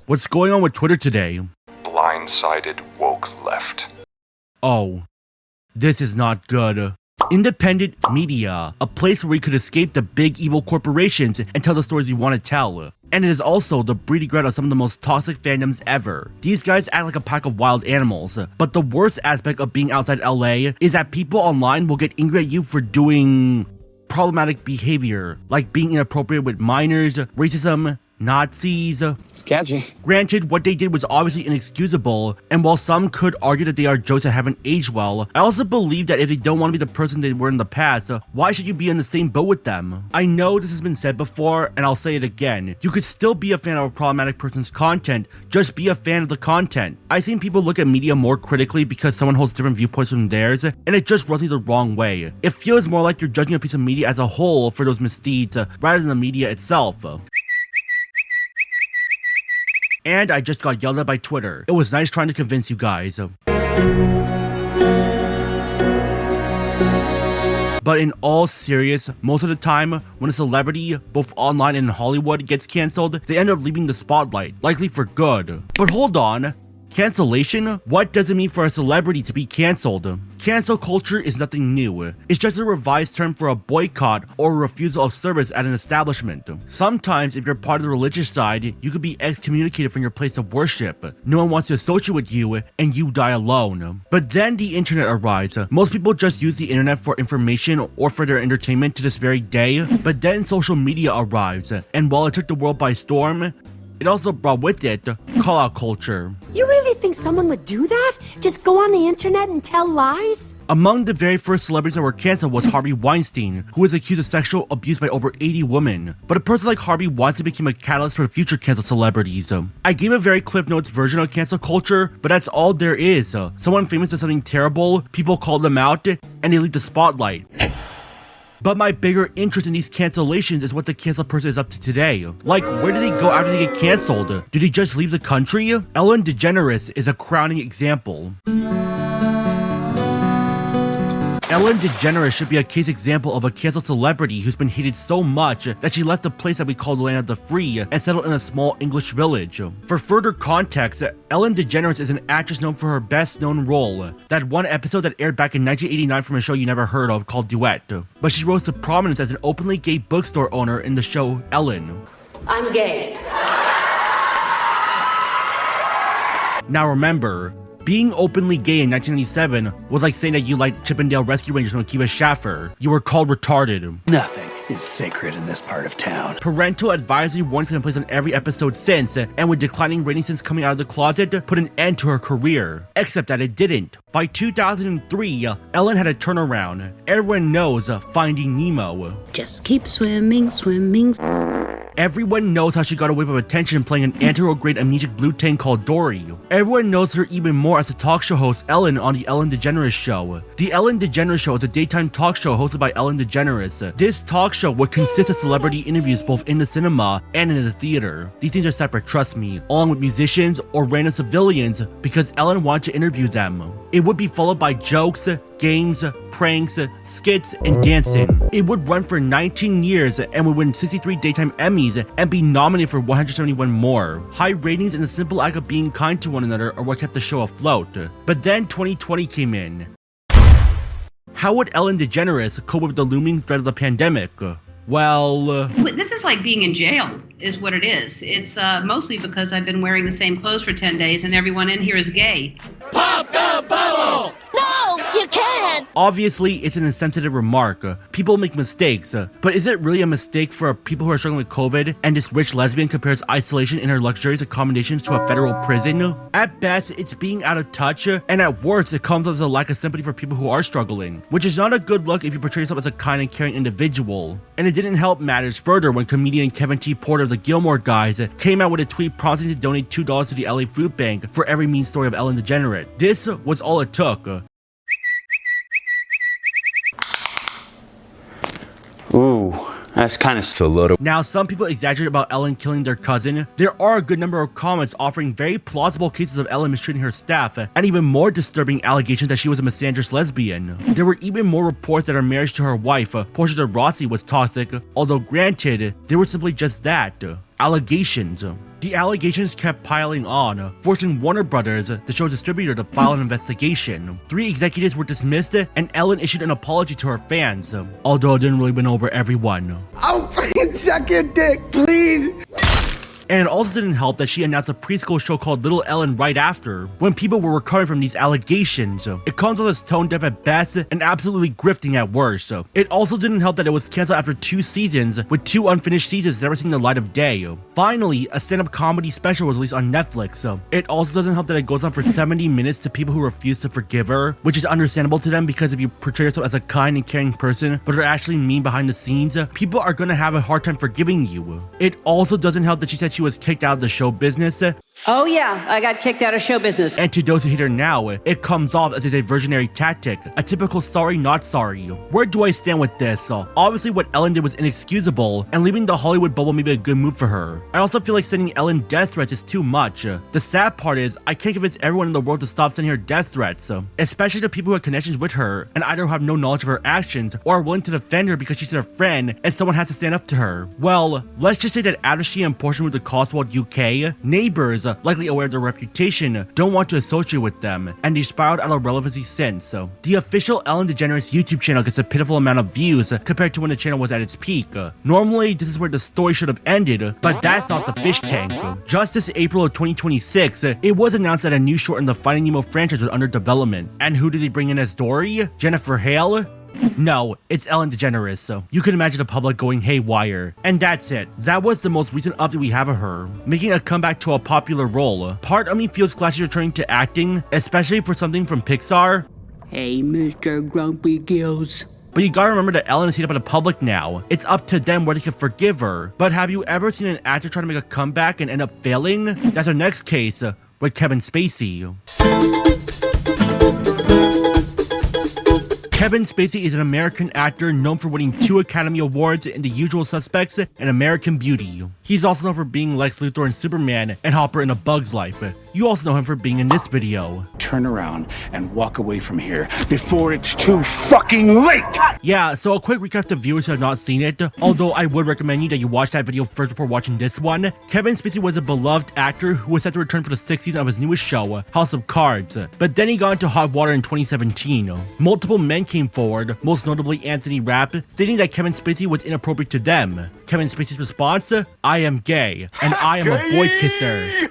What's going on with Twitter today? Blindsided woke left. Oh, this is not good. Independent media, a place where we could escape the big evil corporations and tell the stories we want to tell. And it is also the breeding ground of some of the most toxic fandoms ever. These guys act like a pack of wild animals, but the worst aspect of being outside LA is that people online will get angry at you for doing problematic behavior, like being inappropriate with minors, racism, Nazis. It's catchy. Granted, what they did was obviously inexcusable, and while some could argue that they are jokes that haven't aged well, I also believe that if they don't want to be the person they were in the past, why should you be in the same boat with them? I know this has been said before, and I'll say it again. You could still be a fan of a problematic person's content, just be a fan of the content. I've seen people look at media more critically because someone holds different viewpoints from theirs, and it just rubs me the wrong way. It feels more like you're judging a piece of media as a whole for those misdeeds, rather than the media itself. And I just got yelled at by Twitter. It was nice trying to convince you guys. But in all serious, most of the time, when a celebrity, both online and in Hollywood, gets cancelled, they end up leaving the spotlight, likely for good. But hold on, cancellation? What does it mean for a celebrity to be cancelled? Cancel culture is nothing new. It's just a revised term for a boycott or a refusal of service at an establishment. Sometimes, if you're part of the religious side, you could be excommunicated from your place of worship. No one wants to associate with you, and you die alone. But then the internet arrives. Most people just use the internet for information or for their entertainment to this very day, but then social media arrives, and while it took the world by storm, it also brought with it call-out culture. You really think someone would do that? Just go on the internet and tell lies? Among the very first celebrities that were cancelled was Harvey Weinstein, who was accused of sexual abuse by over 80 women. But a person like Harvey Weinstein became a catalyst for future cancelled celebrities. I gave a very Cliff Notes version of cancel culture, but that's all there is. Someone famous does something terrible, people call them out, and they leave the spotlight. But my bigger interest in these cancellations is what the canceled person is up to today. Like, where do they go after they get cancelled? Do they just leave the country? Ellen DeGeneres is a crowning example. Ellen DeGeneres should be a case example of a canceled celebrity who's been hated so much that she left the place that we call the land of the free and settled in a small English village. For further context, Ellen DeGeneres is an actress known for her best known role, that one episode that aired back in 1989 from a show you never heard of called Duet. But she rose to prominence as an openly gay bookstore owner in the show Ellen. I'm gay. Now remember, being openly gay in 1997 was like saying that you liked Chippendale Rescue Rangers from Akiva Schaffer. You were called retarded. Nothing is sacred in this part of town. Parental advisory warnings have been placed on every episode since, and with declining ratings since coming out of the closet, put an end to her career. Except that it didn't. By 2003, Ellen had a turnaround. Everyone knows Finding Nemo. Just keep swimming, swimming. Everyone knows how she got away with attention playing an anterograde amnesic blue tank called Dory. Everyone knows her even more as the talk show host Ellen on The Ellen DeGeneres Show. The Ellen DeGeneres Show is a daytime talk show hosted by Ellen DeGeneres. This talk show would consist of celebrity interviews both in the cinema and in the theater. These things are separate, trust me, along with musicians or random civilians because Ellen wanted to interview them. It would be followed by jokes, games, pranks, skits, and dancing. It would run for 19 years and would win 63 daytime Emmys and be nominated for 171 more. High ratings and the simple act of being kind to one another are what kept the show afloat. But then 2020 came in. How would Ellen DeGeneres cope with the looming threat of the pandemic? Well, this is like being in jail, is what it is. It's mostly because I've been wearing the same clothes for 10 days and everyone in here is gay. Pop the bubble! No, you can't! Obviously, it's an insensitive remark. People make mistakes, but is it really a mistake for people who are struggling with COVID and this rich lesbian compares isolation in her luxurious accommodations to a federal prison? At best, it's being out of touch, and at worst, it comes as a lack of sympathy for people who are struggling, which is not a good look if you portray yourself as a kind and caring individual. And it didn't help matters further when comedian Kevin T. Porter of the Gilmore Guys came out with a tweet promising to donate $2 to the LA Food Bank for every mean story of Ellen DeGenerate. This was all it took. Ooh, that's kind of a little. Now, some people exaggerate about Ellen killing their cousin. There are a good number of comments offering very plausible cases of Ellen mistreating her staff, and even more disturbing allegations that she was a misandrous lesbian. There were even more reports that her marriage to her wife, Portia de Rossi, was toxic, although granted, they were simply just that. allegations. The allegations kept piling on, forcing Warner Brothers, the show's distributor, to file an investigation. 3 executives were dismissed, and Ellen issued an apology to her fans, although it didn't really win over everyone. Oh, please suck your dick, please! And it also didn't help that she announced a preschool show called Little Ellen right after, when people were recovering from these allegations. It comes off as tone deaf at best and absolutely grifting at worst. It also didn't help that it was canceled after 2 seasons, with 2 unfinished seasons never seeing the light of day. Finally, a stand-up comedy special was released on Netflix. It also doesn't help that it goes on for 70 minutes to people who refuse to forgive her, which is understandable to them because if you portray yourself as a kind and caring person, but are actually mean behind the scenes, people are gonna have a hard time forgiving you. It also doesn't help that she said she was kicked out of the show business. Oh yeah, I got kicked out of show business. And to those who hate her now, it comes off as a diversionary tactic, a typical sorry not sorry. Where do I stand with this? Obviously what Ellen did was inexcusable, and leaving the Hollywood bubble may be a good move for her. I also feel like sending Ellen death threats is too much. The sad part is, I can't convince everyone in the world to stop sending her death threats, especially the people who have connections with her, and either have no knowledge of her actions, or are willing to defend her because she's their friend, and someone has to stand up to her. Well, let's just say that after she and Portia moved to Cotswold, UK, neighbors, likely aware of their reputation, don't want to associate with them, and they spiraled out of relevancy since. The official Ellen DeGeneres YouTube channel gets a pitiful amount of views compared to when the channel was at its peak. Normally, this is where the story should have ended, but that's not the fish tank. Just this April of 2026, it was announced that a new short in the Finding Nemo franchise was under development. And who did they bring in as Dory? Jennifer Hale? No, it's Ellen DeGeneres, so you can imagine the public going haywire. And that's it. That was the most recent update we have of her, making a comeback to a popular role. Part of me feels glad she's returning to acting, especially for something from Pixar. Hey, Mr. Grumpy Gills. But you gotta remember that Ellen is seen up in the public now. It's up to them whether they can forgive her. But have you ever seen an actor try to make a comeback and end up failing? That's our next case with Kevin Spacey. Kevin Spacey is an American actor known for winning 2 Academy Awards in The Usual Suspects and American Beauty. He's also known for being Lex Luthor in Superman and Hopper in A Bug's Life. You also know him for being in this video. Turn around and walk away from here before it's too fucking late! Yeah, so a quick recap to viewers who have not seen it, although I would recommend you that you watch that video first before watching this one. Kevin Spacey was a beloved actor who was set to return for the 6th season of his newest show, House of Cards, but then he got into hot water in 2017. Multiple men came forward, most notably Anthony Rapp, stating that Kevin Spacey was inappropriate to them. Kevin Spacey's response? I am gay, and I am a boy kisser.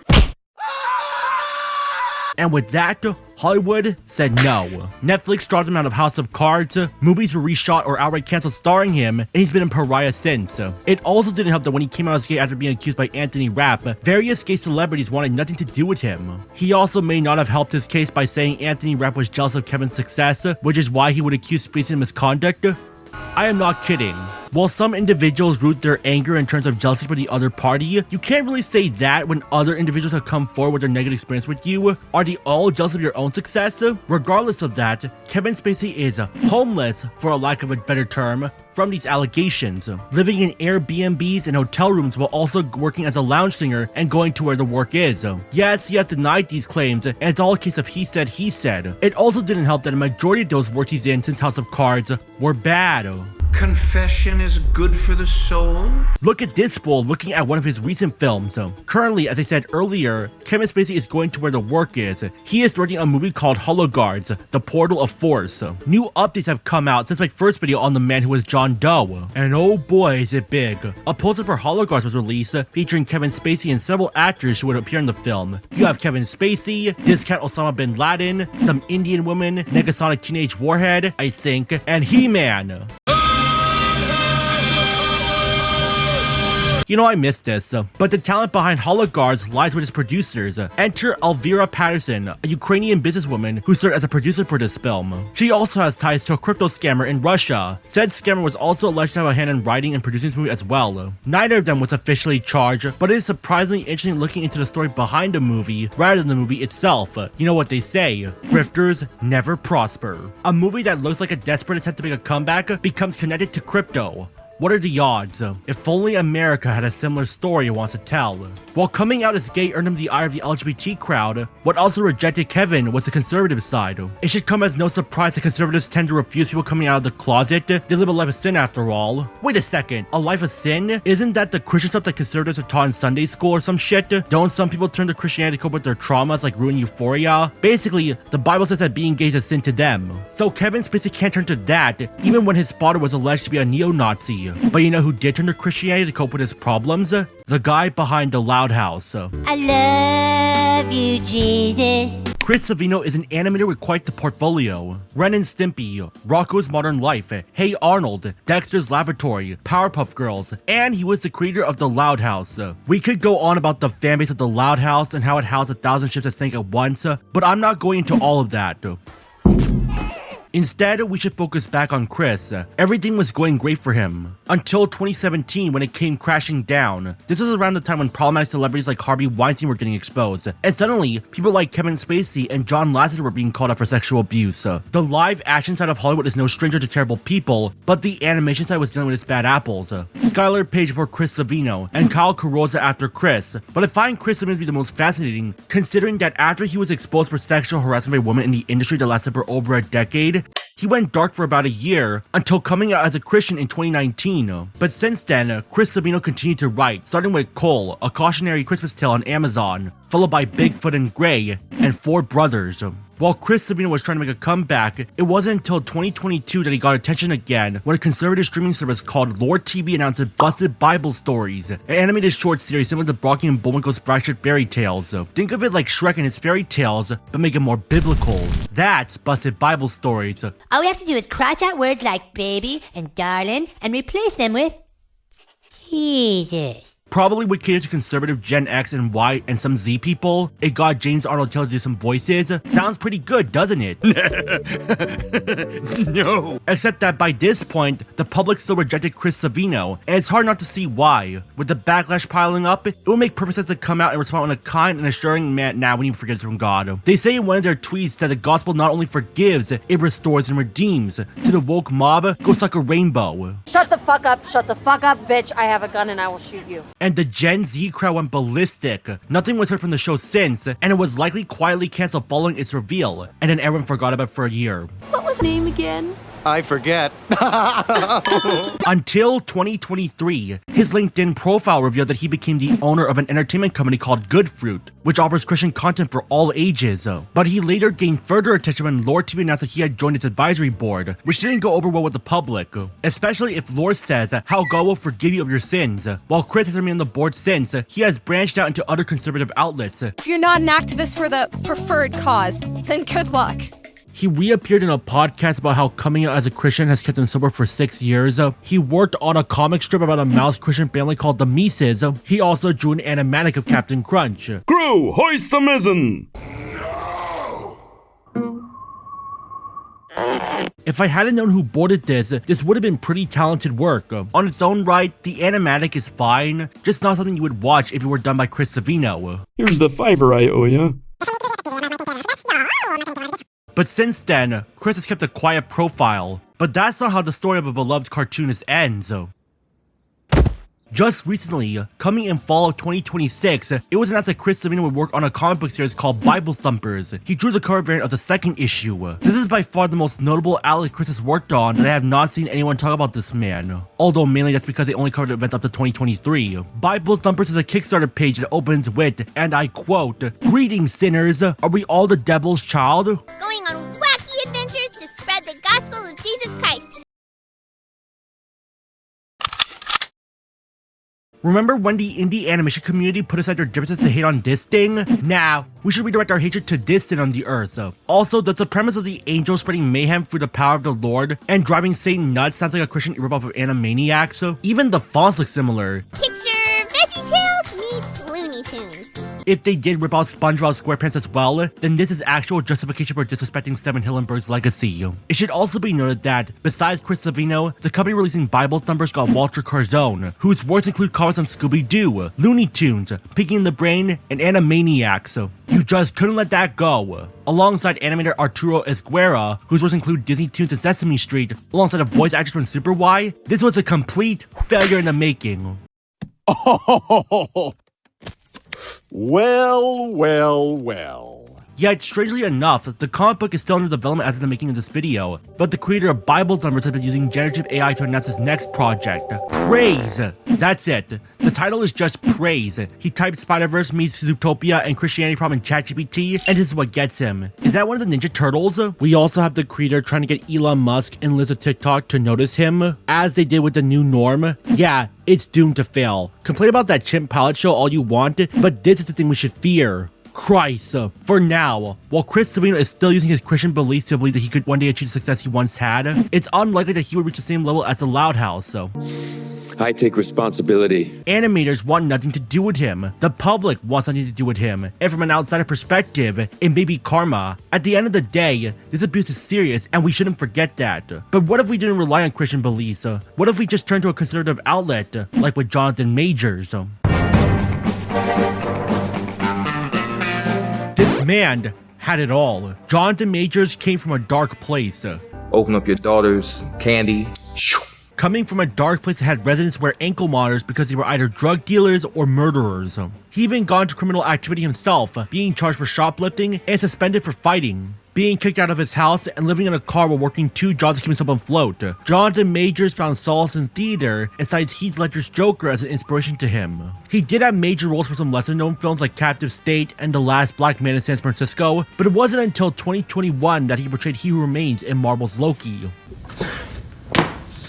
And with that, Hollywood said no. Netflix dropped him out of House of Cards, movies were reshot or outright canceled starring him, and he's been in Pariah since. It also didn't help that when he came out as gay after being accused by Anthony Rapp, various gay celebrities wanted nothing to do with him. He also may not have helped his case by saying Anthony Rapp was jealous of Kevin's success, which is why he would accuse Spacey of misconduct. I am not kidding. While some individuals root their anger in terms of jealousy for the other party, you can't really say that when other individuals have come forward with their negative experience with you. Are they all jealous of your own success? Regardless of that, Kevin Spacey is homeless, for a lack of a better term, from these allegations, living in Airbnbs and hotel rooms while also working as a lounge singer and going to where the work is. Yes, he has denied these claims, and it's all a case of he said, he said. It also didn't help that a majority of those works he's in since House of Cards were bad. Confession is good for the soul? Look at this fool looking at one of his recent films. Currently, as I said earlier, Kevin Spacey is going to where the work is. He is directing a movie called Hologuards, The Portal of Force. New updates have come out since my first video on the man who was John Doe. And oh boy is it big. A poster for Hologuards was released featuring Kevin Spacey and several actors who would appear in the film. You have Kevin Spacey, Discount Osama Bin Laden, some Indian woman, Negasonic Teenage Warhead, I think, and He-Man. You know, I missed this, but the talent behind Hologuards lies with its producers. Enter Elvira Patterson, a Ukrainian businesswoman who served as a producer for this film. She also has ties to a crypto scammer in Russia. Said scammer was also alleged to have a hand in writing and producing this movie as well. Neither of them was officially charged, but it is surprisingly interesting looking into the story behind the movie rather than the movie itself. You know what they say, grifters never prosper. A movie that looks like a desperate attempt to make a comeback becomes connected to crypto. What are the odds? If only America had a similar story it wants to tell. While coming out as gay earned him the ire of the LGBT crowd, what also rejected Kevin was the conservative side. It should come as no surprise that conservatives tend to refuse people coming out of the closet. They live a life of sin after all. Wait a second, a life of sin? Isn't that the Christian stuff that conservatives are taught in Sunday school or some shit? Don't some people turn to Christianity to cope with their traumas like ruin euphoria? Basically, the Bible says that being gay is a sin to them. So Kevin Spacey can't turn to that, even when his father was alleged to be a neo-Nazi. But you know who did turn to Christianity to cope with his problems? The guy behind the Loud House. I love you, Jesus. Chris Savino is an animator with quite the portfolio. Ren and Stimpy, Rocco's Modern Life, Hey Arnold, Dexter's Laboratory, Powerpuff Girls, and he was the creator of The Loud House. We could go on about the fanbase of The Loud House and how it housed 1,000 ships that sank at once, but I'm not going into all of that. Instead, we should focus back on Chris. Everything was going great for him. Until 2017 when it came crashing down. This was around the time when problematic celebrities like Harvey Weinstein were getting exposed. And suddenly, people like Kevin Spacey and John Lasseter were being called out for sexual abuse. The live action side of Hollywood is no stranger to terrible people, but the animation side was dealing with its bad apples. Skylar Page before Chris Savino, and Kyle Carrozza after Chris. But I find Chris Savino to be the most fascinating, considering that after he was exposed for sexual harassment by women in the industry that lasted for over a decade, he went dark for about a year, until coming out as a Christian in 2019. But since then, Chris Savino continued to write, starting with Cole, A Cautionary Christmas Tale on Amazon, followed by Bigfoot and Grey, and Four Brothers. While Chris Savino was trying to make a comeback, it wasn't until 2022 that he got attention again when a conservative streaming service called Lord TV announced Busted Bible Stories, an animated short series similar to Brocky and Bullwinkle's Fractured Fairy Tales. Think of it like Shrek and its fairy tales, but make it more biblical. That's Busted Bible Stories. All we have to do is cross out words like baby and darling and replace them with Jesus. Probably would cater to conservative Gen X and Y and some Z people. It got James Arnold Taylor to do some voices. Sounds pretty good, doesn't it? No. Except that by this point, the public still rejected Chris Savino, and it's hard not to see why. With the backlash piling up, it would make perfect sense to come out and respond in a kind and assuring manner. Now we need to forget it's from God. They say in one of their tweets that the gospel not only forgives, it restores and redeems. To the woke mob, go suck a rainbow. Shut the fuck up, bitch. I have a gun and I will shoot you. And the Gen Z crowd went ballistic. Nothing was heard from the show since, and it was likely quietly canceled following its reveal, and then everyone forgot about it for a year. What was his name again? I forget. Until 2023, his LinkedIn profile revealed that he became the owner of an entertainment company called Good Fruit, which offers Christian content for all ages. But he later gained further attention when Lord TV announced that he had joined its advisory board, which didn't go over well with the public, especially if Lord says how God will forgive you of your sins. While Chris has remained on the board since, he has branched out into other conservative outlets. If you're not an activist for the preferred cause, then good luck. He reappeared in a podcast about how coming out as a Christian has kept him sober for 6 years. He worked on a comic strip about a mouse Christian family called the Mises. He also drew an animatic of Captain Crunch. Crew, hoist the mizzen! If I hadn't known who boarded this would have been pretty talented work. On its own right, the animatic is fine, just not something you would watch if it were done by Chris Savino. Here's the $5 I owe ya. But since then, Chris has kept a quiet profile. But that's not how the story of a beloved cartoonist ends. Just recently, coming in fall of 2026, it was announced that Chris Savino would work on a comic book series called Bible Thumpers. He drew the cover variant of the second issue. This is by far the most notable outlet Chris has worked on, and I have not seen anyone talk about this man. Although mainly that's because they only covered events up to 2023. Bible Thumpers is a Kickstarter page that opens with, and I quote, "Greetings sinners, are we all the devil's child?" Going on wacky adventures to spread the gospel of Jesus Christ. Remember when the indie animation community put aside their differences to hate on this thing? Now, we should redirect our hatred to this sin on the earth. Also, does the premise of the angel spreading mayhem through the power of the Lord and driving Satan nuts sounds like a Christian ripoff of Animaniacs? Even the fonts look similar. Picture VeggieTales meets Looney Tunes. If they did rip out SpongeBob SquarePants as well, then this is actual justification for disrespecting Steven Hillenburg's legacy. It should also be noted that, besides Chris Savino, the company releasing Bible's numbers got Walter Carzone, whose works include comments on Scooby-Doo, Looney Tunes, Pinky and the Brain, and Animaniacs. You just couldn't let that go. Alongside animator Arturo Esguerra, whose works include Disney Tunes and Sesame Street, alongside a voice actress from Super Y, this was a complete failure in the making. Oh, well. Yet, strangely enough, the comic book is still under development as of the making of this video, but the creator of Bible's numbers has been using generative AI to announce his next project, Praise! That's it. The title is just Praise. He typed Spider-Verse meets Zootopia and Christianity Problem in ChatGPT, and this is what gets him. Is that one of the Ninja Turtles? We also have the creator trying to get Elon Musk and Liz of TikTok to notice him, as they did with the new norm. Yeah, it's doomed to fail. Complain about that chimp pilot show all you want, but this is the thing we should fear. Christ. For now, while Chris Savino is still using his Christian beliefs to believe that he could one day achieve the success he once had, it's unlikely that he would reach the same level as the Loud House. I take responsibility. Animators want nothing to do with him. The public wants nothing to do with him. And from an outsider perspective, it may be karma. At the end of the day, this abuse is serious and we shouldn't forget that. But what if we didn't rely on Christian beliefs? What if we just turned to a conservative outlet, like with Jonathan Majors? This man had it all. Jonathan Majors came from a dark place. Open up your daughter's candy. Coming from a dark place that had residents wear ankle monitors because they were either drug dealers or murderers. He even got into criminal activity himself, being charged for shoplifting and suspended for fighting, being kicked out of his house and living in a car while working 2 jobs to keep himself afloat. Jonathan Majors found solace in theater and cites Heath Ledger's Joker as an inspiration to him. He did have major roles for some lesser-known films like Captive State and The Last Black Man in San Francisco, but it wasn't until 2021 that he portrayed He Who Remains in Marvel's Loki.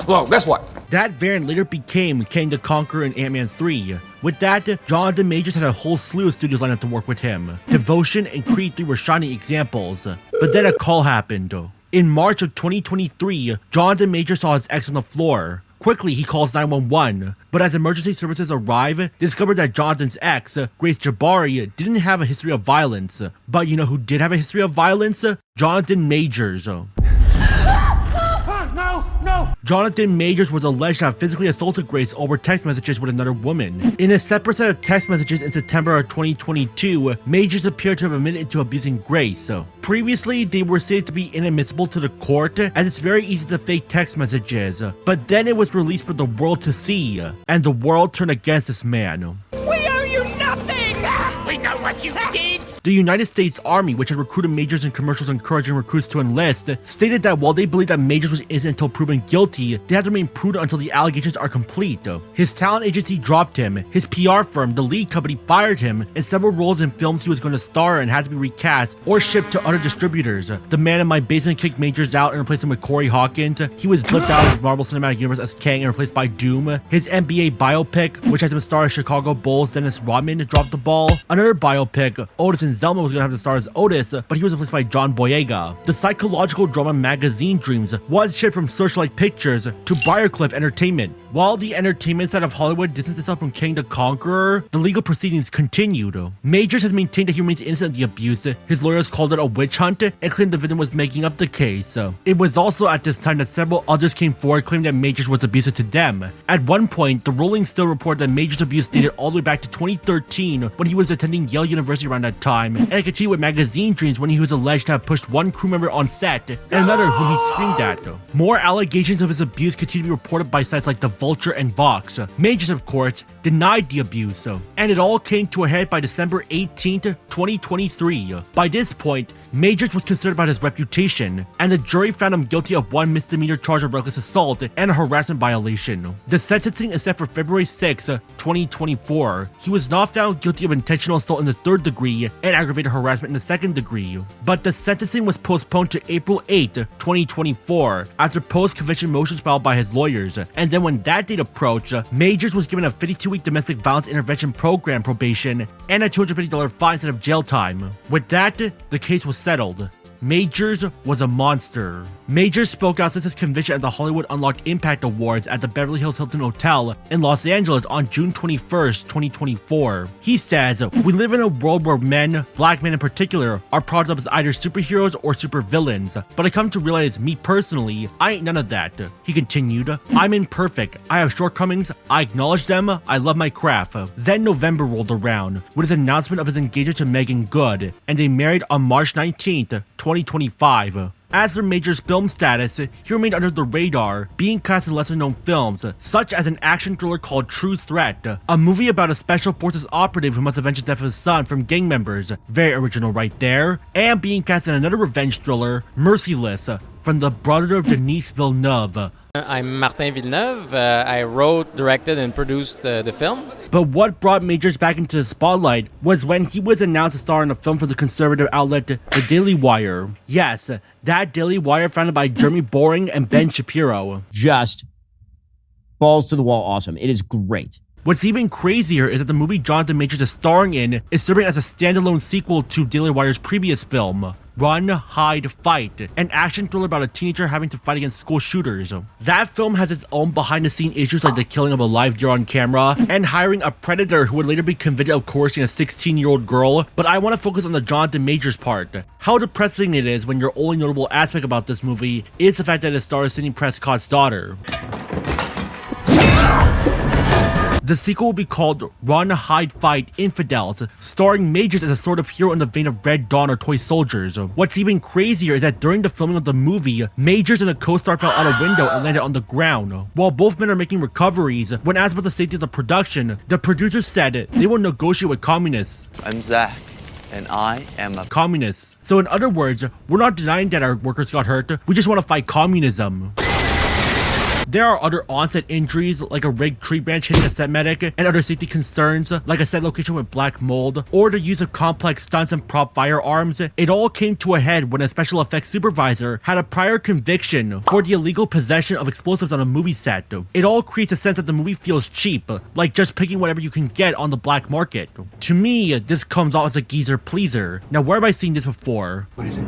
Well, guess what? That variant later became King the Conqueror in Ant-Man 3. With that, Jonathan Majors had a whole slew of studios lined up to work with him. Devotion and Creed 3 were shining examples. But then a call happened. In March of 2023, Jonathan Majors saw his ex on the floor. Quickly, he calls 911, but as emergency services arrive, they discovered that Jonathan's ex, Grace Jabari, didn't have a history of violence. But you know who did have a history of violence? Jonathan Majors. No! Jonathan Majors was alleged to have physically assaulted Grace over text messages with another woman. In a separate set of text messages in September of 2022, Majors appeared to have admitted to abusing Grace. Previously, they were said to be inadmissible to the court, as it's very easy to fake text messages. But then it was released for the world to see, and the world turned against this man. We owe you nothing! We know what you did! The United States Army, which had recruited Majors in commercials encouraging recruits to enlist, stated that while they believed that Majors was innocent until proven guilty, they had to remain prudent until the allegations are complete. His talent agency dropped him, his PR firm, the lead company, fired him, and several roles in films he was going to star in had to be recast or shipped to other distributors. The Man in My Basement kicked Majors out and replaced him with Corey Hawkins. He was blipped out of the Marvel Cinematic Universe as Kang and replaced by Doom. His NBA biopic, which has him star as Chicago Bulls Dennis Rodman, dropped the ball. Another biopic, Otis and Zelma, was going to have to star as Otis, but he was replaced by John Boyega. The psychological drama magazine Dreams was shipped from Searchlight Pictures to Briarcliff Entertainment. While the entertainment side of Hollywood distanced itself from King the Conqueror, the legal proceedings continued. Majors has maintained that he remains innocent of the abuse. His lawyers called it a witch hunt and claimed the victim was making up the case. It was also at this time that several others came forward claiming that Majors was abusive to them. At one point, the Rolling Stone reported that Majors' abuse dated all the way back to 2013 when he was attending Yale University around that time, and it continued with Magazine Dreams when he was alleged to have pushed one crew member on set and another whom he screamed at. More allegations of his abuse continue to be reported by sites like The Vulture and Vox. Majors, of course, denied the abuse, and it all came to a head by December 18th, 2023. By this point, Majors was concerned about his reputation, and the jury found him guilty of 1 misdemeanor charge of reckless assault and a harassment violation. The sentencing is set for February 6, 2024. He was not found guilty of intentional assault in the 3rd degree and aggravated harassment in the 2nd degree, but the sentencing was postponed to April 8, 2024, after post-conviction motions filed by his lawyers, and then when that date approached, Majors was given a 52-week domestic violence intervention program probation and a $250 fine instead of jail time. With that, the case was settled. Majors was a monster. Majors spoke out since his conviction at the Hollywood Unlocked Impact Awards at the Beverly Hills Hilton Hotel in Los Angeles on June 21st, 2024. He says, "We live in a world where men, black men in particular, are prodded up as either superheroes or supervillains, but I come to realize, me personally, I ain't none of that." He continued, "I'm imperfect, I have shortcomings, I acknowledge them, I love my craft." Then November rolled around, with his announcement of his engagement to Megan Good, and they married on March 19th, 2025. As for Major's film status, he remained under the radar, being cast in lesser known films, such as an action thriller called True Threat, a movie about a special forces operative who must avenge the death of his son from gang members, very original right there, and being cast in another revenge thriller, Merciless, from the brother of Denis Villeneuve. I'm Martin Villeneuve. I wrote, directed, and produced the film. But what brought Majors back into the spotlight was when he was announced to star in a film for the conservative outlet The Daily Wire. Yes, that Daily Wire founded by Jeremy Boring and Ben Shapiro. Just balls to the wall awesome. It is great. What's even crazier is that the movie Jonathan Majors is starring in is serving as a standalone sequel to Daily Wire's previous film, Run, Hide, Fight, an action thriller about a teenager having to fight against school shooters. That film has its own behind-the-scenes issues like the killing of a live deer on camera and hiring a predator who would later be convicted of coercing a 16-year-old girl, but I want to focus on the Jonathan Majors part. How depressing it is when your only notable aspect about this movie is the fact that it stars Sidney Prescott's daughter. The sequel will be called Run, Hide, Fight, Infidels, starring Majors as a sort of hero in the vein of Red Dawn or Toy Soldiers. What's even crazier is that during the filming of the movie, Majors and a co-star fell out a window and landed on the ground. While both men are making recoveries, when asked about the safety of the production, the producers said they will negotiate with communists. I'm Zach, and I am a communist. So in other words, we're not denying that our workers got hurt, we just want to fight communism. There are other on-set injuries like a rigged tree branch hitting a set medic and other safety concerns like a set location with black mold or the use of complex stunts and prop firearms. It all came to a head when a special effects supervisor had a prior conviction for the illegal possession of explosives on a movie set. It all creates a sense that the movie feels cheap, like just picking whatever you can get on the black market. To me, this comes off as a geezer pleaser. Now where have I seen this before? What is it?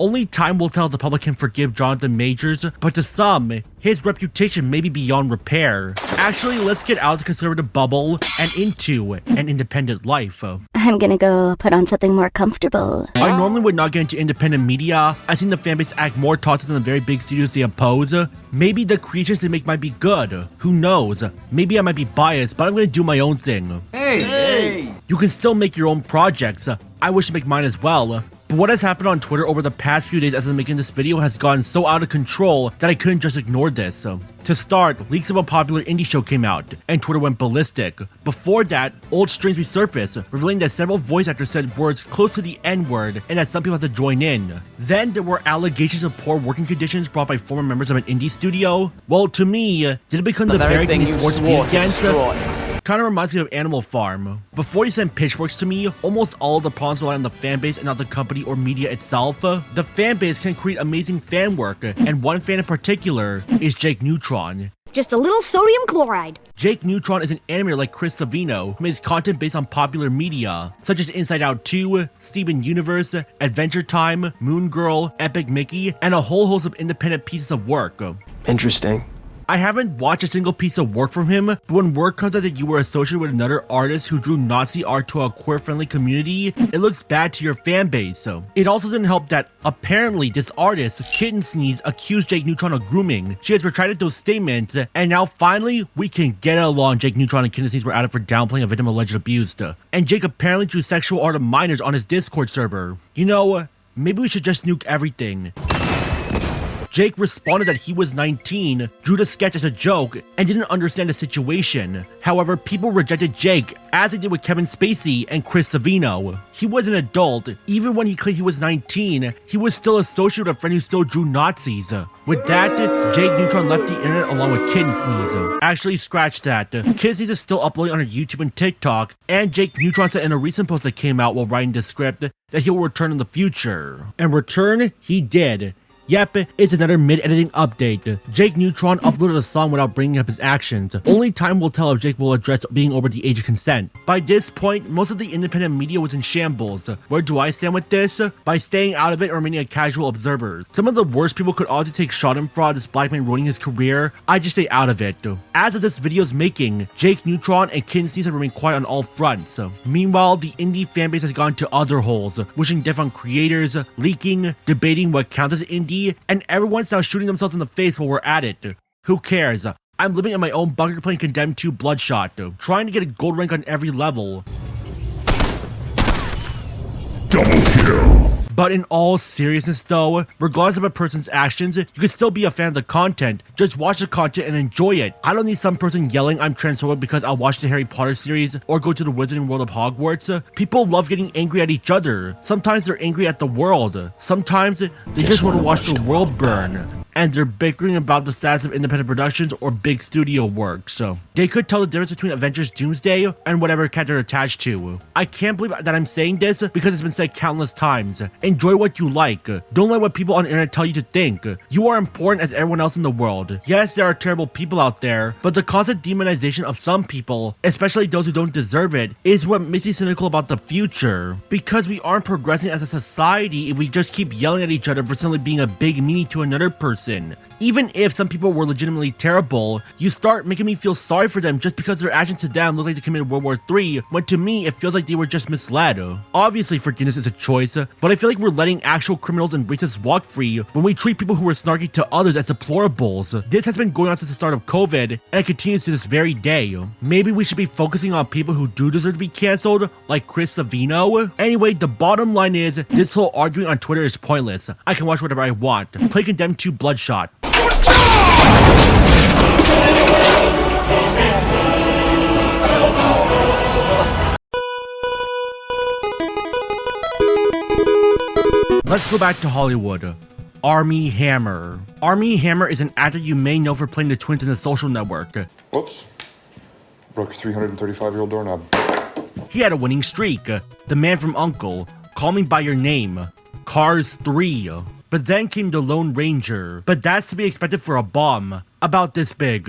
Only time will tell if the public can forgive Jonathan Majors, but to some, his reputation may be beyond repair. Actually, let's get out of the conservative bubble and into an independent life. I'm gonna go put on something more comfortable. I normally would not get into independent media. I've seen the fanbase act more toxic than the very big studios they oppose. Maybe the creations they make might be good. Who knows? Maybe I might be biased, but I'm gonna do my own thing. Hey! You can still make your own projects. I wish to make mine as well. But what has happened on Twitter over the past few days as I'm making this video has gotten so out of control that I couldn't just ignore this. To start, leaks of a popular indie show came out, and Twitter went ballistic. Before that, old strings resurfaced, revealing that several voice actors said words close to the N-word and that some people had to join in. Then there were allegations of poor working conditions brought by former members of an indie studio. Well, to me, did it become the very thing he swore to be against? Kind of reminds me of Animal Farm. Before you send pitchforks to me, almost all of the problems rely on the fanbase and not the company or media itself. The fanbase can create amazing fan work, and one fan in particular is JakeNerdTron. Just a little sodium chloride. JakeNerdTron is an animator like Chris Savino who makes content based on popular media, such as Inside Out 2, Steven Universe, Adventure Time, Moon Girl, Epic Mickey, and a whole host of independent pieces of work. Interesting. I haven't watched a single piece of work from him, but when word comes out that you were associated with another artist who drew Nazi art to a queer-friendly community, it looks bad to your fan base. It also didn't help that apparently this artist, Kitten Sneeze, accused JakeNerdTron of grooming. She has retracted those statements, and now finally, we can get along. JakeNerdTron and Kitten Sneeze were outed for downplaying a victim alleged abuse. And Jake apparently drew sexual art of minors on his Discord server. You know, maybe we should just nuke everything. Jake responded that he was 19, drew the sketch as a joke, and didn't understand the situation. However, people rejected Jake, as they did with Kevin Spacey and Chris Savino. He was an adult. Even when he claimed he was 19, he was still associated with a friend who still drew Nazis. With that, JakeNerdTron left the internet along with Kitten Sneeze. Actually, scratch that. Kitten Sneeze is still uploading on her YouTube and TikTok, and JakeNerdTron said in a recent post that came out while writing the script that he will return in the future. And return, he did. Yep, it's another mid-editing update. JakeNerdTron uploaded a song without bringing up his actions. Only time will tell if Jake will address being over the age of consent. By this point, most of the independent media was in shambles. Where do I stand with this? By staying out of it or remaining a casual observer. Some of the worst people could obviously take schadenfreude this black man ruining his career. I just stay out of it. As of this video's making, JakeNerdTron and Kid Sneeze have remained quiet on all fronts. Meanwhile, the indie fanbase has gone to other holes, wishing death on creators, leaking, debating what counts as indie, and everyone's now shooting themselves in the face while we're at it. Who cares? I'm living in my own bunker playing Condemned 2 Bloodshot, trying to get a gold rank on every level. Double kill. But in all seriousness though, regardless of a person's actions, you can still be a fan of the content. Just watch the content and enjoy it. I don't need some person yelling I'm transphobic because I'll watch the Harry Potter series or go to the Wizarding World of Hogwarts. People love getting angry at each other. Sometimes they're angry at the world. Sometimes they just want to watch the world burn. And they're bickering about the status of independent productions or big studio work, so they could tell the difference between Avengers Doomsday and whatever cat they're attached to. I can't believe that I'm saying this because it's been said countless times. Enjoy what you like. Don't let what people on the internet tell you to think. You are important as everyone else in the world. Yes, there are terrible people out there, but the constant demonization of some people, especially those who don't deserve it, is what makes me cynical about the future. Because we aren't progressing as a society if we just keep yelling at each other for simply being a big meanie to another person. Even if some people were legitimately terrible, you start making me feel sorry for them just because their actions to them look like they committed World War III, when to me it feels like they were just misled. Obviously forgiveness is a choice, but I feel like we're letting actual criminals and racists walk free when we treat people who were snarky to others as deplorables. This has been going on since the start of COVID, and it continues to this very day. Maybe we should be focusing on people who do deserve to be cancelled, like Chris Savino. Anyway, the bottom line is, this whole arguing on Twitter is pointless. I can watch whatever I want. Play Condemned 2 Bloodshot. Let's go back to Hollywood. Armie Whammer. Armie Whammer is an actor you may know for playing the twins in The Social Network. Whoops. Broke a 335-year-old doorknob. He had a winning streak. The Man from U.N.C.L.E., Call Me By Your Name, Cars 3. But then came The Lone Ranger. But that's to be expected for a bomb about this big.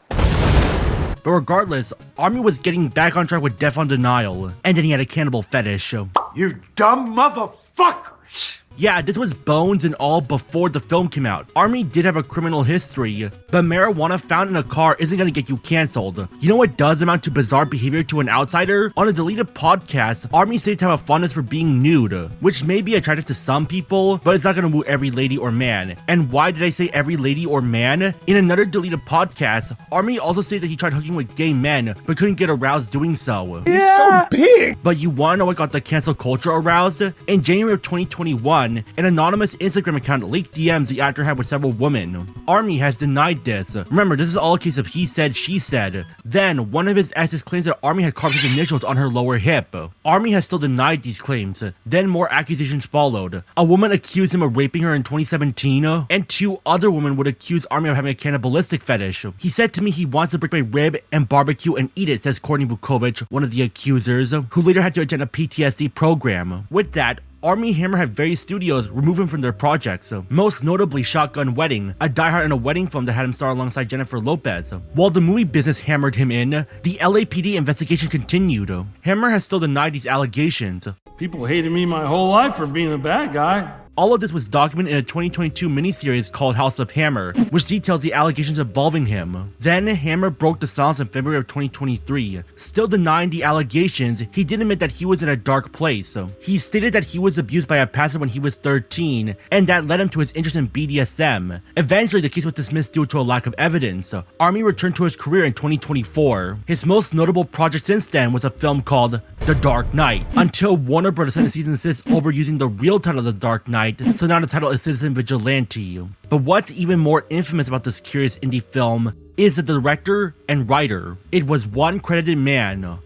But regardless, Armie was getting back on track with Death on Denial. And then he had a cannibal fetish. You dumb motherfuckers! Yeah, this was bones and all before the film came out. Armie did have a criminal history, but marijuana found in a car isn't gonna get you cancelled. You know what does amount to bizarre behavior to an outsider? On a deleted podcast, Armie stated to have a fondness for being nude, which may be attractive to some people, but it's not gonna woo every lady or man. And why did I say every lady or man? In another deleted podcast, Armie also stated that he tried hooking with gay men, but couldn't get aroused doing so. He's so big! But you wanna know what got the cancel culture aroused? In January of 2021, an anonymous Instagram account leaked DMs the actor had with several women. Armie has denied this. Remember, this is all a case of he said, she said. Then, one of his exes claims that Armie had carved his initials on her lower hip. Armie has still denied these claims. Then more accusations followed. A woman accused him of raping her in 2017, and 2 other women would accuse Armie of having a cannibalistic fetish. He said to me he wants to break my rib and barbecue and eat it, says Courtney Vukovic, one of the accusers, who later had to attend a PTSD program. With that, Armie Whammer had various studios remove him from their projects, most notably Shotgun Wedding, a diehard in a wedding film that had him star alongside Jennifer Lopez. While the movie business hammered him in, the LAPD investigation continued. Whammer has still denied these allegations. People hated me my whole life for being a bad guy. All of this was documented in a 2022 miniseries called House of Whammer, which details the allegations involving him. Then, Whammer broke the silence in February of 2023. Still denying the allegations, he did admit that he was in a dark place. He stated that he was abused by a pastor when he was 13, and that led him to his interest in BDSM. Eventually, the case was dismissed due to a lack of evidence. Armie returned to his career in 2024. His most notable project since then was a film called The Dark Knight, until Warner Bros. Sent a cease and desist over using the real title of The Dark Knight, so now the title is Citizen Vigilante. But what's even more infamous about this curious indie film is the director and writer. It was one credited man,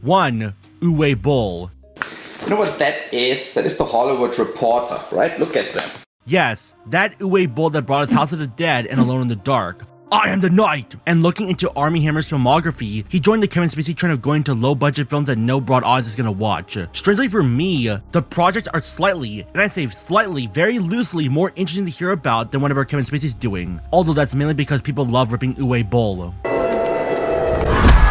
one Uwe Boll. You know what that is? That is the Hollywood Reporter, right? Look at that. Yes, that Uwe Boll that brought us House of the Dead and Alone in the Dark. I am the knight! And looking into Armie Whammer's filmography, he joined the Kevin Spacey trend of going into low-budget films that no broad audience is gonna watch. Strangely for me, the projects are slightly, and I say slightly, very loosely, more interesting to hear about than whatever Kevin Spacey's doing. Although that's mainly because people love ripping Uwe Boll.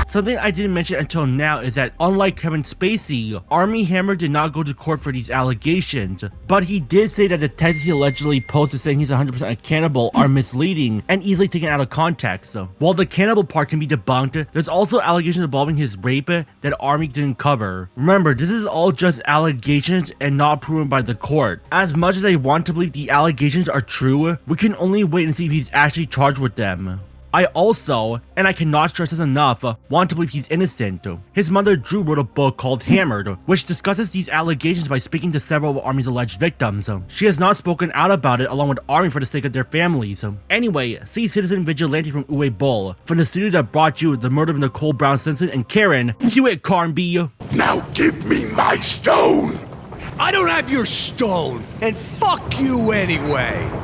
Something I didn't mention until now is that unlike Kevin Spacey, Armie Whammer did not go to court for these allegations, but he did say that the texts he allegedly posted saying he's 100% a cannibal are misleading and easily taken out of context. While the cannibal part can be debunked, there's also allegations involving his rape that Armie didn't cover. Remember, this is all just allegations and not proven by the court. As much as I want to believe the allegations are true, we can only wait and see if he's actually charged with them. I also, and I cannot stress this enough, want to believe he's innocent. His mother Drew wrote a book called Hammered, which discusses these allegations by speaking to several of Armie's alleged victims. She has not spoken out about it along with Armie for the sake of their families. Anyway, see Citizen Vigilante from Uwe Boll, from the studio that brought you The Murder of Nicole Brown Simpson and Karen, cue it Carnby! Now give me my stone! I don't have your stone, and fuck you anyway!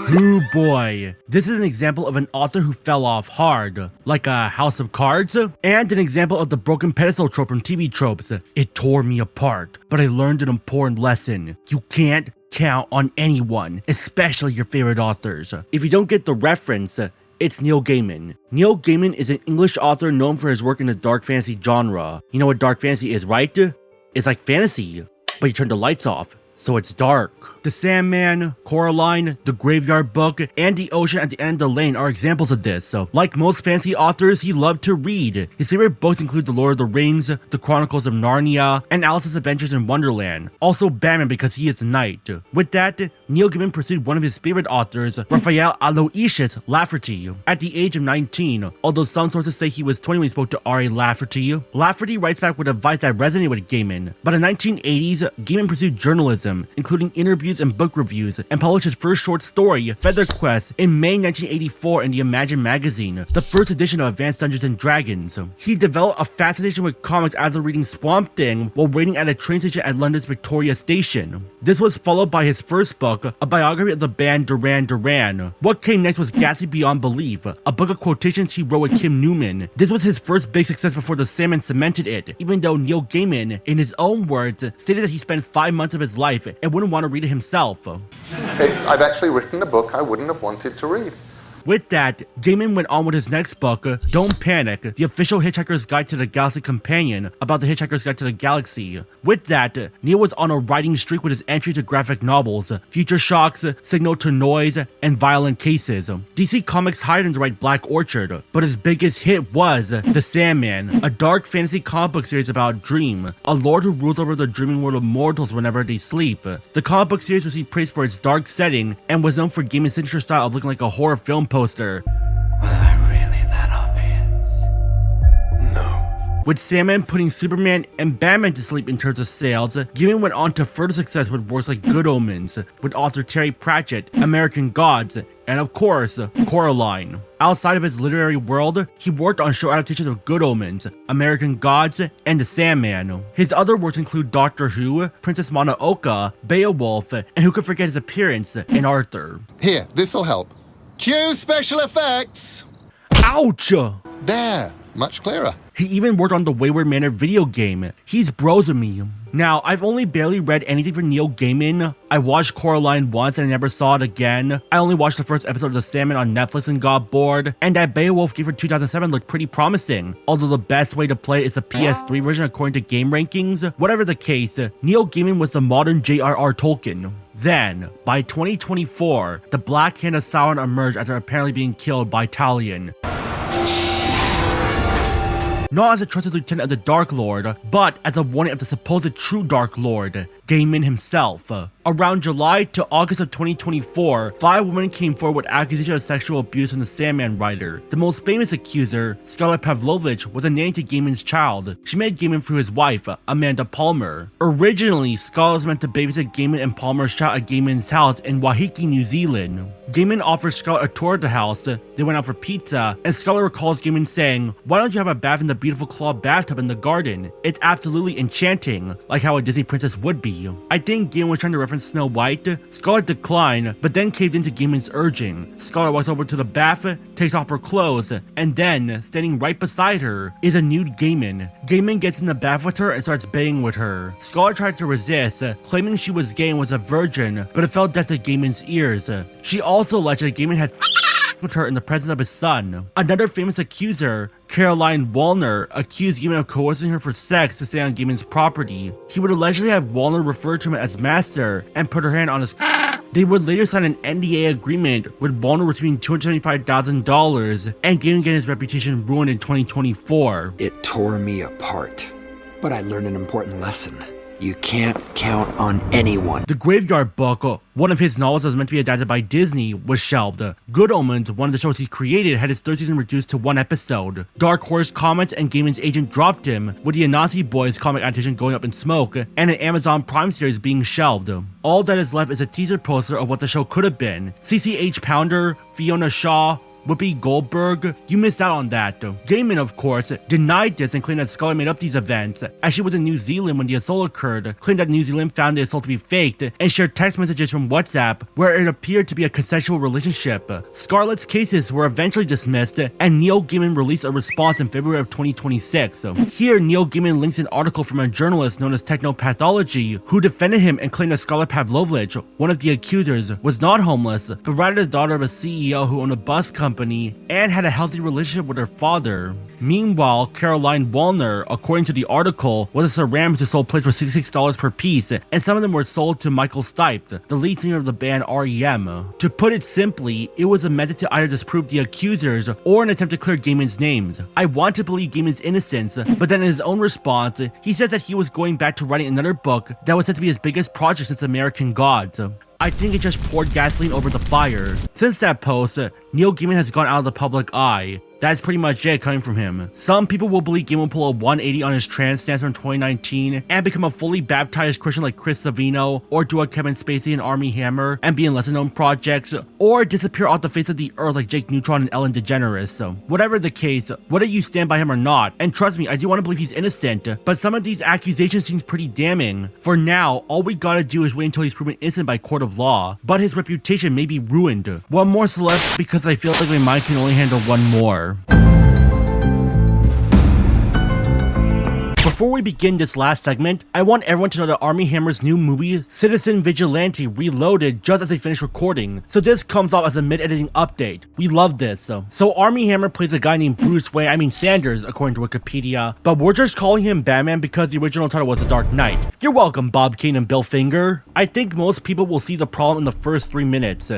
Ooh boy, this is an example of an author who fell off hard, like a House of Cards, and an example of the broken pedestal trope from TV tropes. It tore me apart, but I learned an important lesson. You can't count on anyone, especially your favorite authors. If you don't get the reference, it's Neil Gaiman. Neil Gaiman is an English author known for his work in the dark fantasy genre. You know what dark fantasy is, right? It's like fantasy, but you turn the lights off, so it's dark. The Sandman, Coraline, The Graveyard Book, and The Ocean at the End of the Lane are examples of this. Like most fantasy authors, he loved to read. His favorite books include The Lord of the Rings, The Chronicles of Narnia, and Alice's Adventures in Wonderland. Also Batman because he is a knight. With that, Neil Gaiman pursued one of his favorite authors, Raphael Aloysius Lafferty, at the age of 19, although some sources say he was 20 when he spoke to R.A. Lafferty. Lafferty writes back with advice that resonated with Gaiman. But in the 1980s, Gaiman pursued journalism, including interviews and book reviews, and published his first short story, Feather Quest, in May 1984 in the Imagine magazine, the first edition of Advanced Dungeons and Dragons. He developed a fascination with comics after reading Swamp Thing while waiting at a train station at London's Victoria Station. This was followed by his first book, a biography of the band Duran Duran. What came next was Ghastly Beyond Belief, a book of quotations he wrote with Kim Newman. This was his first big success before The Sandman cemented it, even though Neil Gaiman, in his own words, stated that he spent 5 months of his life and wouldn't want to read it himself. I've actually written a book I wouldn't have wanted to read. With that, Gaiman went on with his next book, Don't Panic, the official Hitchhiker's Guide to the Galaxy companion about the Hitchhiker's Guide to the Galaxy. With that, Neil was on a writing streak with his entry to graphic novels, Future Shocks, Signal to Noise, and Violent Cases. DC Comics hired him to write Black Orchard, but his biggest hit was The Sandman, a dark fantasy comic book series about Dream, a lord who rules over the dreaming world of mortals whenever they sleep. The comic book series received praise for its dark setting and was known for Gaiman's signature style of looking like a horror film poster. Was I really that obvious? No. With Sandman putting Superman and Batman to sleep in terms of sales, Gaiman went on to further success with works like Good Omens, with author Terry Pratchett, American Gods, and of course, Coraline. Outside of his literary world, he worked on show adaptations of Good Omens, American Gods, and The Sandman. His other works include Doctor Who, Princess Mononoke, Beowulf, and who could forget his appearance in Arthur. Here, this'll help. Cue special effects! Ouch! There, much clearer. He even worked on the Wayward Manor video game. He's bros with me. Now, I've only barely read anything from Neil Gaiman. I watched Coraline once and I never saw it again. I only watched the first episode of The Sandman on Netflix and got bored. And that Beowulf game for 2007 looked pretty promising. Although the best way to play it is the PS3 version according to game rankings. Whatever the case, Neil Gaiman was the modern J.R.R. Tolkien. Then, by 2024, the Black Hand of Sauron emerged after apparently being killed by Talion. Not as a trusted lieutenant of the Dark Lord, but as a warning of the supposed true Dark Lord, Gaiman himself. Around July to August of 2024, 5 women came forward with accusations of sexual abuse from the Sandman writer. The most famous accuser, Scarlett Pavlovich, was a nanny to Gaiman's child. She met Gaiman through his wife, Amanda Palmer. Originally, Scarlett was meant to babysit Gaiman and Palmer's child at Gaiman's house in Waiheke, New Zealand. Gaiman offers Scarlett a tour of the house, they went out for pizza, and Scarlett recalls Gaiman saying, "Why don't you have a bath in the beautiful claw bathtub in the garden? It's absolutely enchanting, like how a Disney princess would be." movie. I think Gaiman was trying to reference Snow White. Scarlet declined, but then caved into Gaiman's urging. Scarlet walks over to the bath, takes off her clothes, and then, standing right beside her, is a nude Gaiman. Gaiman gets in the bath with her and starts banging with her. Scarlet tried to resist, claiming she was gay and was a virgin, but it fell deaf to Gaiman's ears. She also alleged that Gaiman had with her in the presence of his son. Another famous accuser, Caroline Wallner, accused Gaiman of coercing her for sex to stay on Gaiman's property. He would allegedly have Wallner refer to him as master and put her hand on his They would later sign an NDA agreement with Wallner receiving $275,000 and Gaiman getting his reputation ruined in 2024. It tore me apart, but I learned an important lesson. You can't count on anyone. The Graveyard Book, one of his novels that was meant to be adapted by Disney, was shelved. Good Omens, one of the shows he created, had his third season reduced to 1 episode. Dark Horse Comics and Gaiman's agent dropped him, with the Anansi Boys comic adaptation going up in smoke, and an Amazon Prime series being shelved. All that is left is a teaser poster of what the show could have been. CCH Pounder, Fiona Shaw, Whoopi Goldberg, you missed out on that. Gaiman, of course, denied this and claimed that Scarlet made up these events, as she was in New Zealand when the assault occurred, claimed that New Zealand found the assault to be faked, and shared text messages from WhatsApp where it appeared to be a consensual relationship. Scarlet's cases were eventually dismissed, and Neil Gaiman released a response in February of 2026. Here, Neil Gaiman links an article from a journalist known as Technopathology, who defended him and claimed that Scarlet Pavlovich, one of the accusers, was not homeless, but rather the daughter of a CEO who owned a bus company and had a healthy relationship with her father. Meanwhile, Caroline Wallner, according to the article, was a ceramic who sold plates for $66 per piece, and some of them were sold to Michael Stipe, the lead singer of the band REM. To put it simply, it was a method to either disprove the accusers or an attempt to clear Gaiman's names. I want to believe Gaiman's innocence, but then in his own response, he says that he was going back to writing another book that was said to be his biggest project since American Gods. I think it just poured gasoline over the fire. Since that post, Neil Gaiman has gone out of the public eye. That's pretty much it coming from him. Some people will believe Gaiman will pull a 180 on his trans stance from 2019 and become a fully baptized Christian like Chris Savino, or do a Kevin Spacey and Armie Whammer and be in lesser known projects, or disappear off the face of the earth like JakeNerdTron and Ellen DeGenerate. So, whatever the case, whether you stand by him or not, and trust me, I do want to believe he's innocent, but some of these accusations seem pretty damning. For now, all we gotta do is wait until he's proven innocent by court of law, but his reputation may be ruined. One more celeb because I feel like my mind can only handle one more. Before we begin this last segment, I want everyone to know that Armie Whammer's new movie, Citizen Vigilante, reloaded just as they finished recording, so this comes off as a mid-editing update. We love this. So Armie Whammer plays a guy named Bruce Wayne, Sanders, according to Wikipedia, but we're just calling him Batman because the original title was The Dark Knight. You're welcome, Bob Kane and Bill Finger. I think most people will see the problem in the first 3 minutes.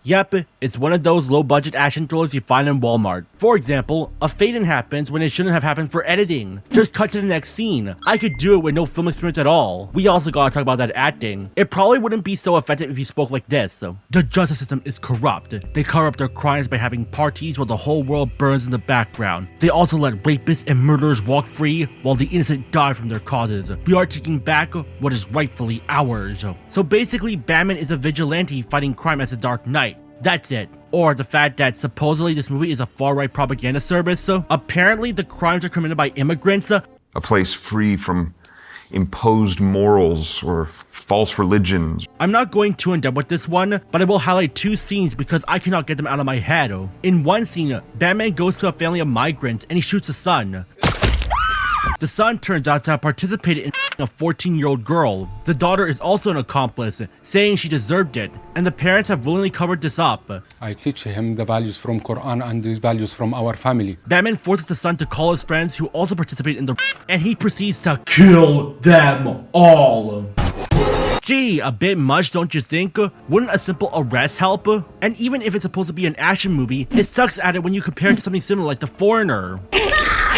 Yep, it's one of those low-budget action thrillers you find in Walmart. For example, a fade-in happens when it shouldn't have happened for editing. Just cut to the next scene. I could do it with no film experience at all. We also gotta talk about that acting. It probably wouldn't be so effective if you spoke like this. The justice system is corrupt. They cover up their crimes by having parties while the whole world burns in the background. They also let rapists and murderers walk free while the innocent die from their causes. We are taking back what is rightfully ours. So basically, Batman is a vigilante fighting crime as a Dark Knight. That's it. Or the fact that supposedly this movie is a far-right propaganda service. So apparently the crimes are committed by immigrants. A place free from imposed morals or false religions. I'm not going too in-depth with this one, but I will highlight 2 scenes because I cannot get them out of my head. In one scene, Batman goes to a family of migrants and he shoots the son. The son turns out to have participated in a 14-year-old girl. The daughter is also an accomplice, saying she deserved it, and the parents have willingly covered this up. I teach him the values from Quran and these values from our family. Batman forces the son to call his friends who also participate in the and he proceeds to kill them all. Gee, a bit much, don't you think? Wouldn't a simple arrest help? And even if it's supposed to be an action movie, it sucks at it when you compare it to something similar like The Foreigner.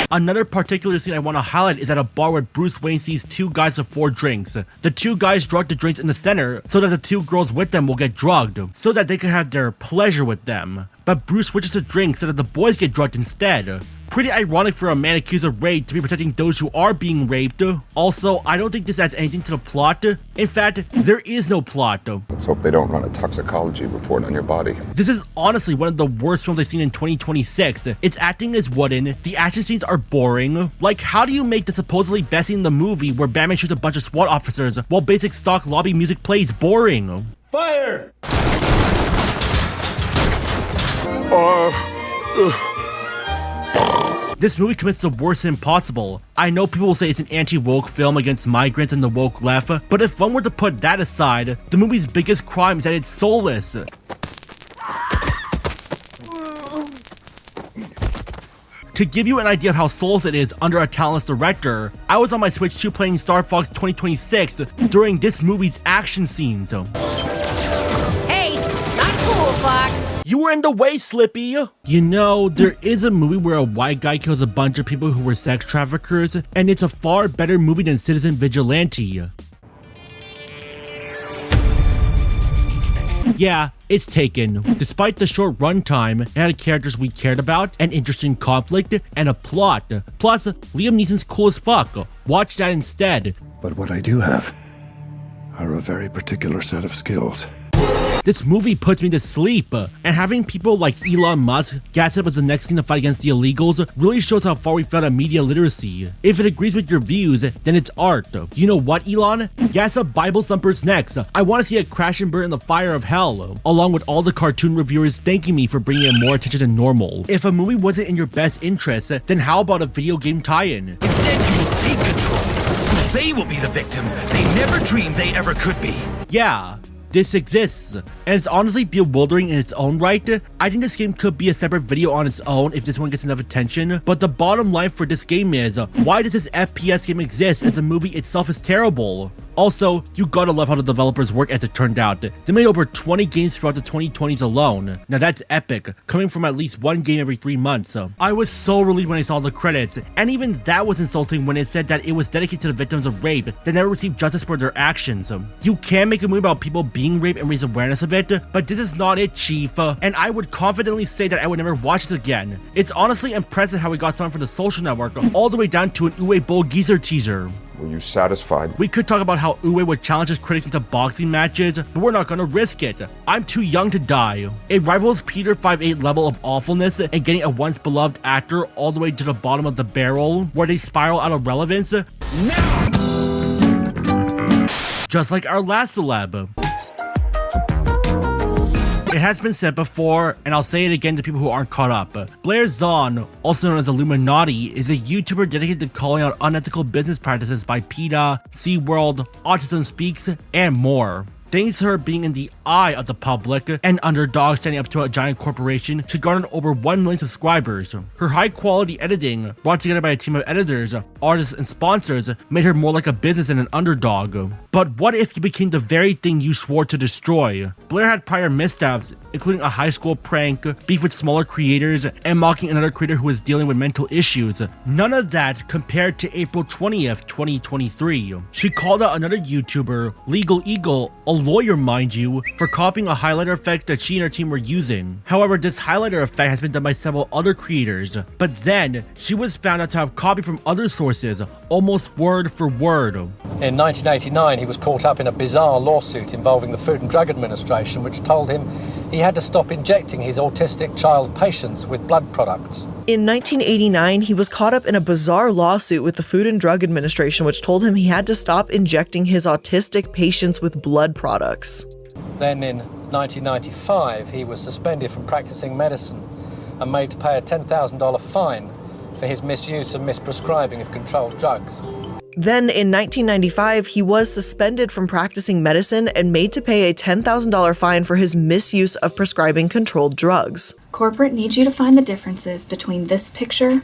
Another particular scene I want to highlight is at a bar where Bruce Wayne sees 2 guys with 4 drinks. The 2 guys drug the drinks in the center so that the 2 girls with them will get drugged, so that they can have their pleasure with them. But Bruce switches to drinks so that the boys get drugged instead. Pretty ironic for a man accused of rape to be protecting those who are being raped. Also, I don't think this adds anything to the plot. In fact, there is no plot. Let's hope they don't run a toxicology report on your body. This is honestly one of the worst films I've seen in 2026. Its acting is wooden, the action scenes are boring. Like, how do you make the supposedly best scene in the movie where Batman shoots a bunch of SWAT officers while basic stock lobby music plays boring? Fire! This movie commits the worst sin possible. I know people will say it's an anti-woke film against migrants and the woke left, but if one were to put that aside, the movie's biggest crime is that it's soulless. To give you an idea of how soulless it is under a talentless director, I was on my Switch 2 playing Star Fox 2026 during this movie's action scenes. Hey, not cool, Fox. You were in the way, Slippy! You know, there is a movie where a white guy kills a bunch of people who were sex traffickers, and it's a far better movie than Citizen Vigilante. Yeah, it's Taken. Despite the short runtime, it had characters we cared about, an interesting conflict, and a plot. Plus, Liam Neeson's cool as fuck. Watch that instead. But what I do have are a very particular set of skills. This movie puts me to sleep, and having people like Elon Musk gas up as the next thing to fight against the illegals really shows how far we fell at media literacy. If it agrees with your views, then it's art. You know what, Elon? Gas up Bible thumpers next. I want to see it crash and burn in the fire of hell, along with all the cartoon reviewers thanking me for bringing it more attention than normal. If a movie wasn't in your best interest, then how about a video game tie-in? Instead, you will take control, so they will be the victims they never dreamed they ever could be. Yeah. This exists, and it's honestly bewildering in its own right. I think this game could be a separate video on its own if this one gets enough attention, but the bottom line for this game is, why does this FPS game exist if the movie itself is terrible? Also, you gotta love how the developers' work ethic turned out. They made over 20 games throughout the 2020s alone. Now that's epic, coming from at least one game every 3 months. I was so relieved when I saw the credits, and even that was insulting when it said that it was dedicated to the victims of rape that never received justice for their actions. You can make a movie about people being raped and raise awareness of it, but this is not it, Chief, and I would confidently say that I would never watch it again. It's honestly impressive how we got someone from the Social Network all the way down to an Uwe Boll Geezer teaser. Were you satisfied? We could talk about how Uwe would challenge his critics into boxing matches, but we're not gonna risk it. I'm too young to die. It rivals Peter 5'8" level of awfulness and getting a once beloved actor all the way to the bottom of the barrel, where they spiral out of relevance. No! Just like our last celeb. It has been said before, and I'll say it again to people who aren't caught up. Blair Zahn, also known as Illuminati, is a YouTuber dedicated to calling out unethical business practices by PETA, SeaWorld, Autism Speaks, and more. Thanks to her being in the eye of the public, an underdog standing up to a giant corporation, she garnered over 1 million subscribers. Her high-quality editing, brought together by a team of editors, artists, and sponsors, made her more like a business than an underdog. But what if you became the very thing you swore to destroy? Blair had prior missteps, including a high school prank, beef with smaller creators, and mocking another creator who was dealing with mental issues. None of that compared to April 20th, 2023. She called out another YouTuber, Legal Eagle, a lawyer mind you, for copying a highlighter effect that she and her team were using. However, this highlighter effect has been done by several other creators, but then she was found out to have copied from other sources, almost word for word. In 1989, he was caught up in a bizarre lawsuit involving the Food and Drug Administration, which told him he had to stop injecting his autistic child patients with blood products. In 1989, he was caught up in a bizarre lawsuit with the Food and Drug Administration, which told him he had to stop injecting his autistic patients with blood products. Then in 1995, he was suspended from practicing medicine and made to pay a $10,000 fine for his misuse and misprescribing of controlled drugs. Then in 1995, he was suspended from practicing medicine and made to pay a $10,000 fine for his misuse of prescribing controlled drugs. Corporate needs you to find the differences between this picture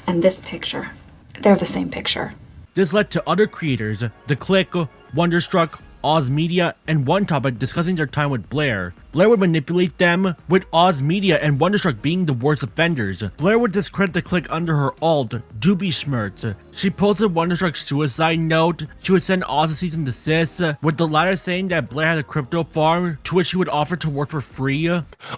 and this picture. They're the same picture. This led to other creators, The Click, Wonderstruck, Oz Media and One Topic discussing their time with Blair. Blair would manipulate them, with Oz Media and Wonderstruck being the worst offenders. Blair would discredit the clique under her alt, Doobie-Schmerz. She posted Wonderstruck's suicide note. She would send Oz a cease and desist, with the latter saying that Blair had a crypto farm to which she would offer to work for free.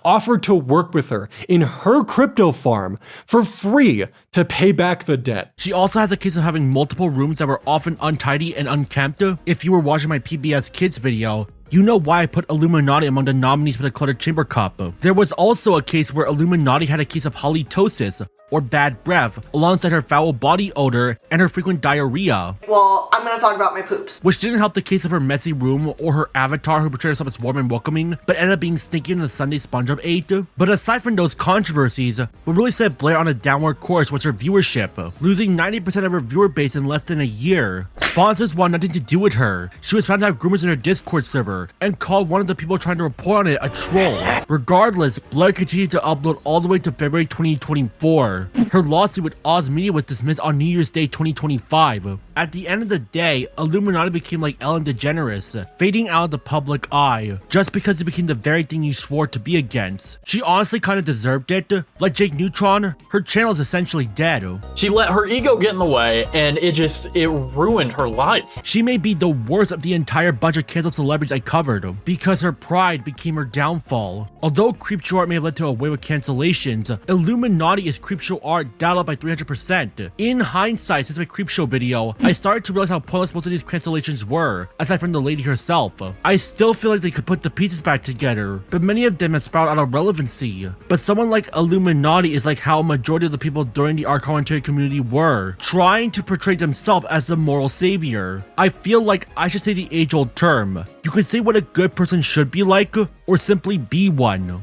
Offered to work with her in her crypto farm for free to pay back the debt. She also has a case of having multiple rooms that were often untidy and unkempt. If you were watching my PBS Kids video, you know why I put Illuminati among the nominees for the Cluttered Chamber Cup. There was also a case where Illuminati had a case of halitosis, or bad breath, alongside her foul body odor and her frequent diarrhea. Well, I'm gonna talk about my poops. Which didn't help the case of her messy room or her avatar who portrayed herself as warm and welcoming, but ended up being stinky in the Sunday SpongeBob ate. But aside from those controversies, what really set Blair on a downward course was her viewership, losing 90% of her viewer base in less than a year. Sponsors wanted nothing to do with her. She was found to have groomers in her Discord server, and called one of the people trying to report on it a troll. Regardless, Blair continued to upload all the way to February 2024. Her lawsuit with Oz Media was dismissed on New Year's Day 2025. At the end of the day, Illuminati became like Ellen DeGeneres, fading out of the public eye, just because it became the very thing you swore to be against. She honestly kinda deserved it. Like JakeNerdTron, her channel is essentially dead. She let her ego get in the way, and it ruined her life. She may be the worst of the entire bunch of canceled celebrities I covered, because her pride became her downfall. Although Creepshow art may have led to a wave of cancellations, Illuminati is Creepshow art dialed up by 300%. In hindsight, since my Creepshow video, I started to realize how pointless most of these cancellations were, aside from the lady herself. I still feel like they could put the pieces back together, but many of them have sprouted out of relevancy. But someone like Illuminati is like how a majority of the people during the art commentary community were, trying to portray themselves as the moral savior. I feel like I should say the age-old term. You can say what a good person should be like, or simply be one.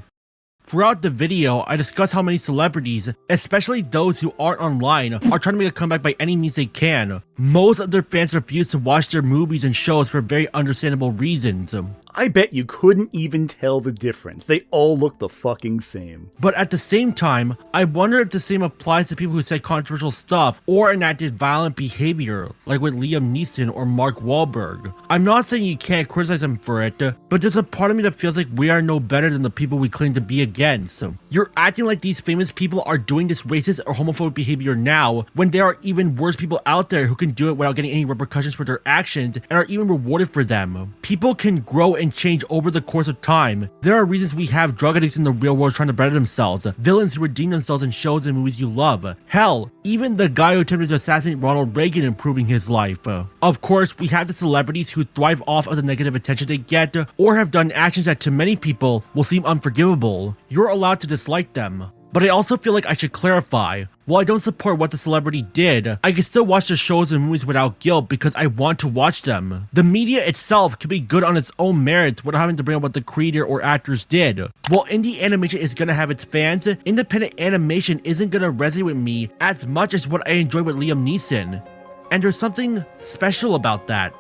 Throughout the video, I discuss how many celebrities, especially those who aren't online, are trying to make a comeback by any means they can. Most of their fans refuse to watch their movies and shows for very understandable reasons. I bet you couldn't even tell the difference. They all look the fucking same. But at the same time, I wonder if the same applies to people who said controversial stuff or enacted violent behavior, like with Liam Neeson or Mark Wahlberg. I'm not saying you can't criticize them for it, but there's a part of me that feels like we are no better than the people we claim to be against. You're acting like these famous people are doing this racist or homophobic behavior now, when there are even worse people out there who can do it without getting any repercussions for their actions and are even rewarded for them. People can grow and change over the course of time. There are reasons we have drug addicts in the real world trying to better themselves, villains who redeem themselves in shows and movies you love. Hell, even the guy who attempted to assassinate Ronald Reagan improving his life. Of course, we have the celebrities who thrive off of the negative attention they get, or have done actions that to many people will seem unforgivable. You're allowed to dislike them. But I also feel like I should clarify, while I don't support what the celebrity did, I can still watch the shows and movies without guilt because I want to watch them. The media itself can be good on its own merits without having to bring up what the creator or actors did. While indie animation is gonna have its fans, independent animation isn't gonna resonate with me as much as what I enjoy with Liam Neeson. And there's something special about that.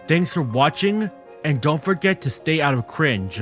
Thanks for watching, and don't forget to stay out of cringe.